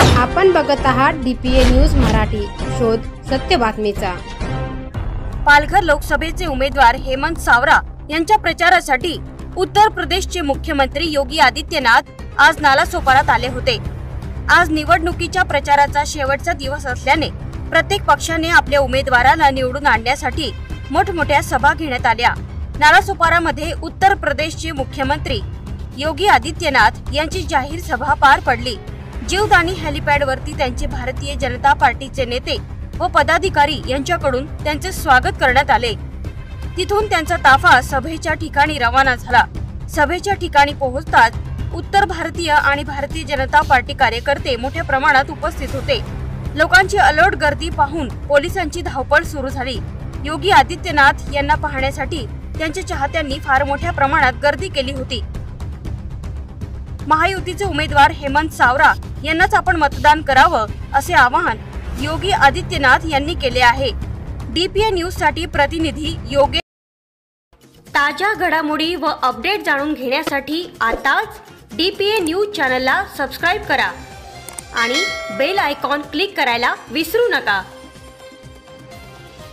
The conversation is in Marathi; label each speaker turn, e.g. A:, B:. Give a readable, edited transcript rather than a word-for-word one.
A: आपण बघत आहात DPA न्यूज मराठी, शोध सत्य बातमीचा।
B: पालघर लोकसभेचे उमेदवार हेमंत सावरा यांच्या प्रचारासाठी उत्तर प्रदेशचे मुख्यमंत्री योगी आदित्यनाथ आज नालासोपारात आले होते। आज निवडणुकीच्या प्रचाराचा शेवटचा दिवस असल्याने प्रत्येक पक्षाने आपल्या उमेदवाराला निवडून आणण्यासाठी मोठमोठ्या सभा घेण्यात आल्या। नालासोपारामध्ये उत्तर प्रदेशचे मुख्यमंत्री योगी आदित्यनाथ यांची जाहीर सभा पार पडली। जीवदानी हेलिपॅड वरती त्यांचे भारतीय जनता पार्टीचे नेते व पदाधिकारी यांच्याकडून त्यांचे स्वागत करण्यात आले। तिथून त्यांचा ताफा सभेच्या ठिकाणी रवाना झाला। सभेच्या ठिकाणी पोहोचताच उत्तर भारतीय आणि भारतीय जनता पार्टी कार्यकर्ते मोठ्या प्रमाणात उपस्थित होते। लोकांची अलोट गर्दी पाहून पोलिसांची धावपळ सुरू झाली। योगी आदित्यनाथ यांना पाहण्यासाठी त्यांच्या चाहत्यांनी फार मोठ्या प्रमाणात गर्दी केली होती। महायुतीचे उमेदवार हेमंत सावरा यांनाच आपण मतदान करावं असे आवाहन योगी आदित्यनाथ यांनी केले आहे। DPA न्यूज साठी प्रतिनिधी योगेश। ताज्या घडामोडी व अपडेट जाणून घेण्यासाठी आताच DPA न्यूज चॅनलला सबस्क्राइब करा आणि बेल आयकॉन क्लिक करायला विसरू नका।